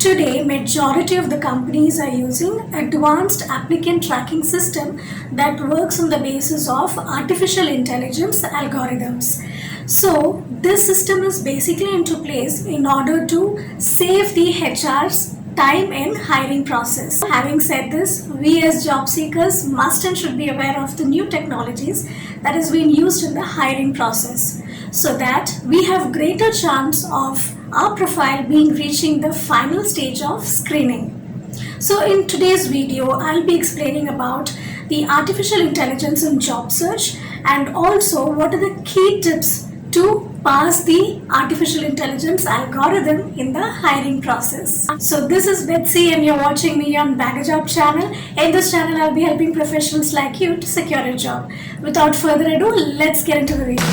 Today, majority of the companies are using advanced applicant tracking system that works on the basis of artificial intelligence algorithms. So, this system is basically into place in order to save the HR's time in hiring process. Having said this, we as job seekers must and should be aware of the new technologies that is being used in the hiring process so that we have greater chance of our profile being reaching the final stage of screening. So in today's video, I'll be explaining about the artificial intelligence in job search and also what are the key tips to pass the artificial intelligence algorithm in the hiring process. So this is Betsy and you're watching me on BaggerJob channel. In this channel, I'll be helping professionals like you to secure a job. Without further ado, let's get into the video.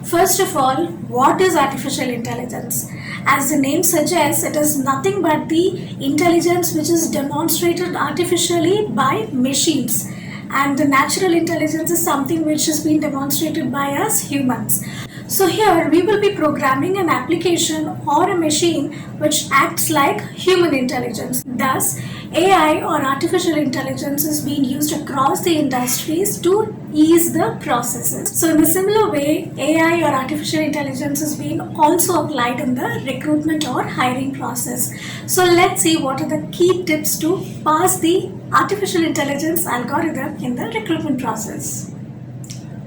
First of all, what is artificial intelligence? As the name suggests, it is nothing but the intelligence which is demonstrated artificially by machines. And the natural intelligence is something which has been demonstrated by us humans. So here we will be programming an application or a machine which acts like human intelligence. Thus, AI or artificial intelligence is being used across the industries to ease the processes. So in a similar way, AI or artificial intelligence is being also applied in the recruitment or hiring process. So let's see what are the key tips to pass the artificial intelligence algorithm in the recruitment process.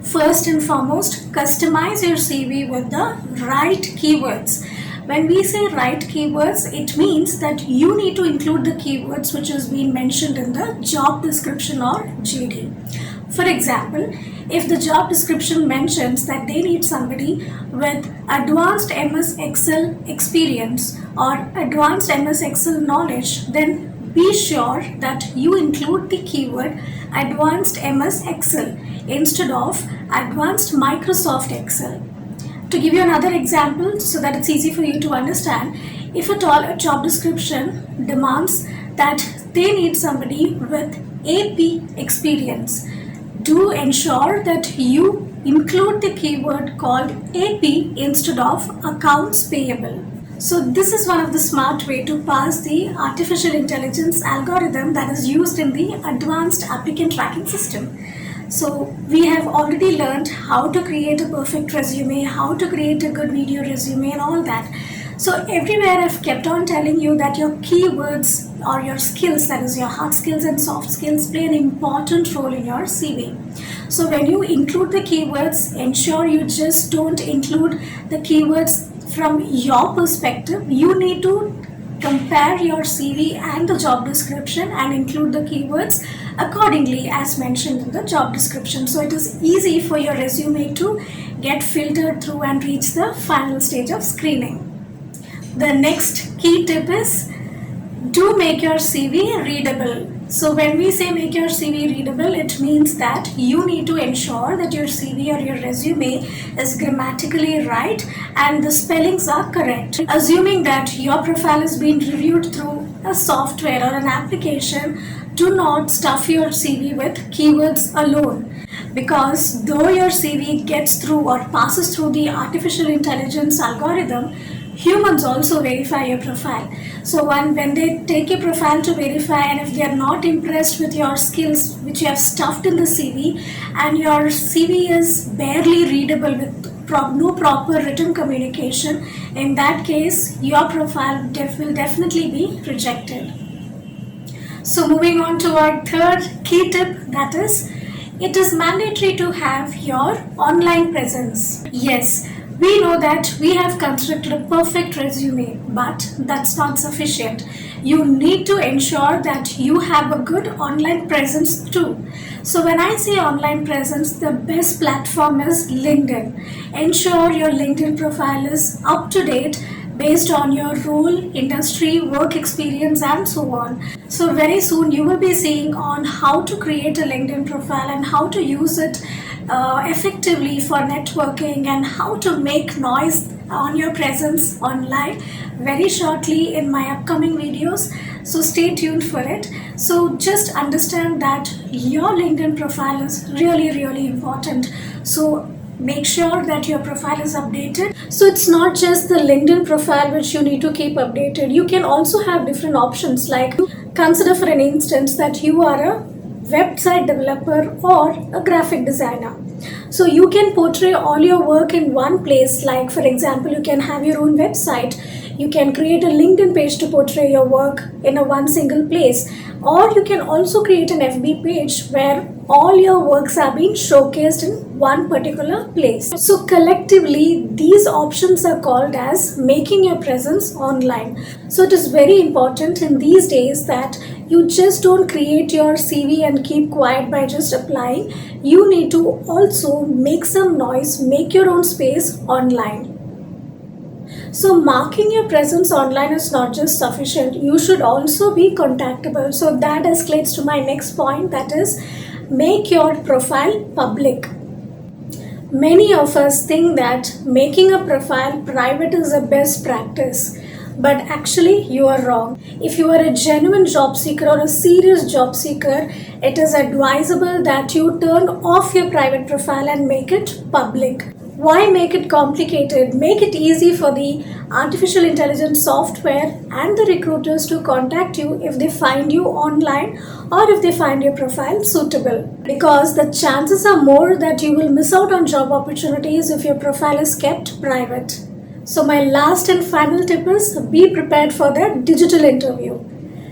First and foremost, customize your CV with the right keywords. When we say right keywords, it means that you need to include the keywords which has been mentioned in the job description or JD. For example, if the job description mentions that they need somebody with advanced MS Excel experience or advanced MS Excel knowledge, then be sure that you include the keyword advanced MS Excel instead of advanced Microsoft Excel. To give you another example so that it's easy for you to understand, if at all a job description demands that they need somebody with AP experience, do ensure that you include the keyword called AP instead of accounts payable. So this is one of the smart way to pass the artificial intelligence algorithm that is used in the advanced applicant tracking system. So we have already learned how to create a perfect resume, how to create a good video resume and all that. So everywhere I've kept on telling you that your keywords or your skills, that is your hard skills and soft skills, play an important role in your CV. So when you include the keywords, ensure you just don't include the keywords from your perspective. You need to compare your CV and the job description and include the keywords accordingly as mentioned in the job description. So it is easy for your resume to get filtered through and reach the final stage of screening. The next key tip is do make your CV readable. So when we say make your CV readable, it means that you need to ensure that your CV or your resume is grammatically right and the spellings are correct. Assuming that your profile is being reviewed through a software or an application, do not stuff your CV with keywords alone, because though your CV gets through or passes through the artificial intelligence algorithm, humans also verify your profile. So when they take your profile to verify, and if they are not impressed with your skills which you have stuffed in the CV and your CV is barely readable with no proper written communication, in that case your profile will definitely be rejected. So moving on to our third key tip, that is, it is mandatory to have your online presence. Yes, we know that we have constructed a perfect resume, but that's not sufficient. You need to ensure that you have a good online presence too. So when I say online presence, the best platform is LinkedIn. Ensure your LinkedIn profile is up to date based on your role, industry, work experience and so on. So very soon you will be seeing on how to create a LinkedIn profile and how to use it effectively for networking and how to make noise on your presence online very shortly in my upcoming videos. So stay tuned for it. So just understand that your LinkedIn profile is really, really important. So make sure that your profile is updated. So it's not just the LinkedIn profile which you need to keep updated. You can also have different options, like consider for an instance that you are a website developer or a graphic designer. So you can portray all your work in one place. Like for example, you can have your own website. You can create a LinkedIn page to portray your work in a one single place, or you can also create an FB page where all your works are being showcased in one particular place. So collectively, these options are called as making your presence online. So it is very important in these days that you just don't create your CV and keep quiet by just applying. You need to also make some noise, make your own space online. So marking your presence online is not just sufficient. You should also be contactable. So that escalates to my next point, that is make your profile public. Many of us think that making a profile private is the best practice. But actually, you are wrong. If you are a genuine job seeker or a serious job seeker, it is advisable that you turn off your private profile and make it public. Why make it complicated? Make it easy for the artificial intelligence software and the recruiters to contact you if they find you online or if they find your profile suitable. Because the chances are more that you will miss out on job opportunities if your profile is kept private. So my last and final tip is be prepared for the digital interview.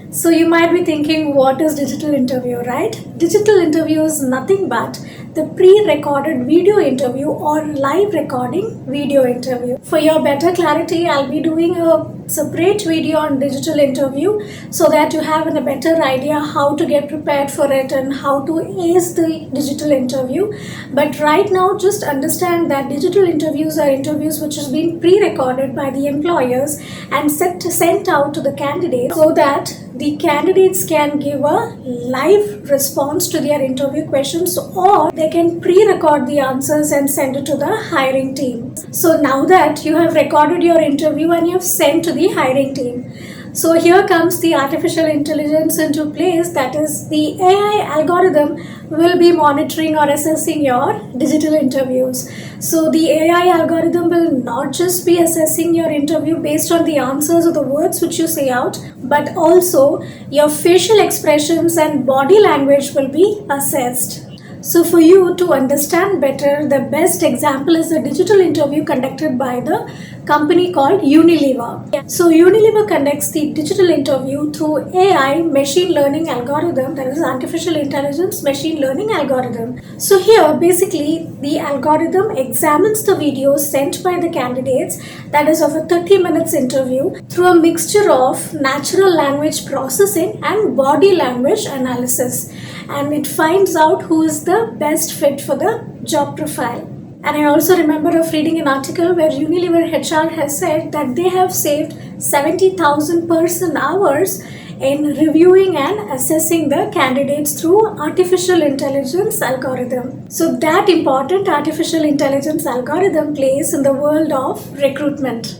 So you might be thinking, what is digital interview, right? Digital interview is nothing but the pre-recorded video interview or live recording video interview. For your better clarity, I'll be doing a separate video on digital interview so that you have a better idea how to get prepared for it and how to ace the digital interview. But right now, just understand that digital interviews are interviews which has been pre-recorded by the employers and sent out to the candidates so that the candidates can give a live response to their interview questions, or they can pre-record the answers and send it to the hiring team. So now that you have recorded your interview and you have sent to the hiring team, so here comes the artificial intelligence into place, that is the AI algorithm will be monitoring or assessing your digital interviews. So the AI algorithm will not just be assessing your interview based on the answers or the words which you say out, but also your facial expressions and body language will be assessed. So for you to understand better, the best example is a digital interview conducted by the company called Unilever. So Unilever conducts the digital interview through AI machine learning algorithm, that is artificial intelligence machine learning algorithm. So here basically the algorithm examines the videos sent by the candidates, that is of a 30 minutes interview, through a mixture of natural language processing and body language analysis, and it finds out who is the best fit for the job profile. And I also remember of reading an article where Unilever HR has said that they have saved 70,000 person hours in reviewing and assessing the candidates through artificial intelligence algorithm. So that important artificial intelligence algorithm plays in the world of recruitment.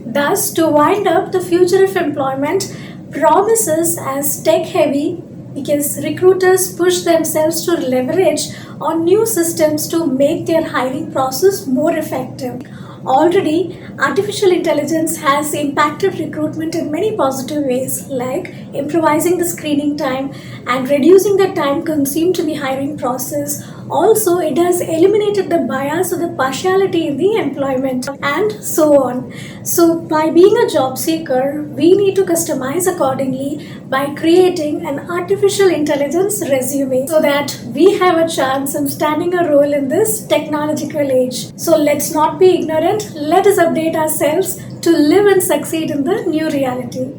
Thus, to wind up, the future of employment promises as tech heavy because recruiters push themselves to leverage on new systems to make their hiring process more effective. Already, artificial intelligence has impacted recruitment in many positive ways, like improvising the screening time and reducing the time consumed in the hiring process. Also, it has eliminated the bias or the partiality in the employment and so on. So, by being a job seeker, we need to customize accordingly by creating an artificial intelligence resume so that we have a chance of standing a role in this technological age. So, let's not be ignorant. Let us update ourselves to live and succeed in the new reality.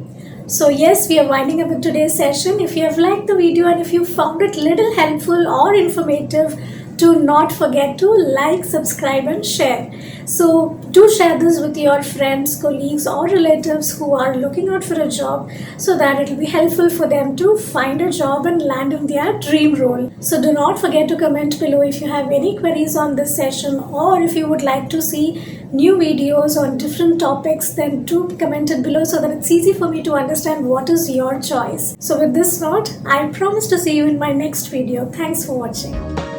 So yes, we are winding up with today's session. If you have liked the video and if you found it little helpful or informative, do not forget to like, subscribe, and share. So, do share this with your friends, colleagues, or relatives who are looking out for a job so that it will be helpful for them to find a job and land in their dream role. So, do not forget to comment below if you have any queries on this session, or if you would like to see new videos on different topics, then do comment it below so that it's easy for me to understand what is your choice. So with this note, I promise to see you in my next video. Thanks for watching.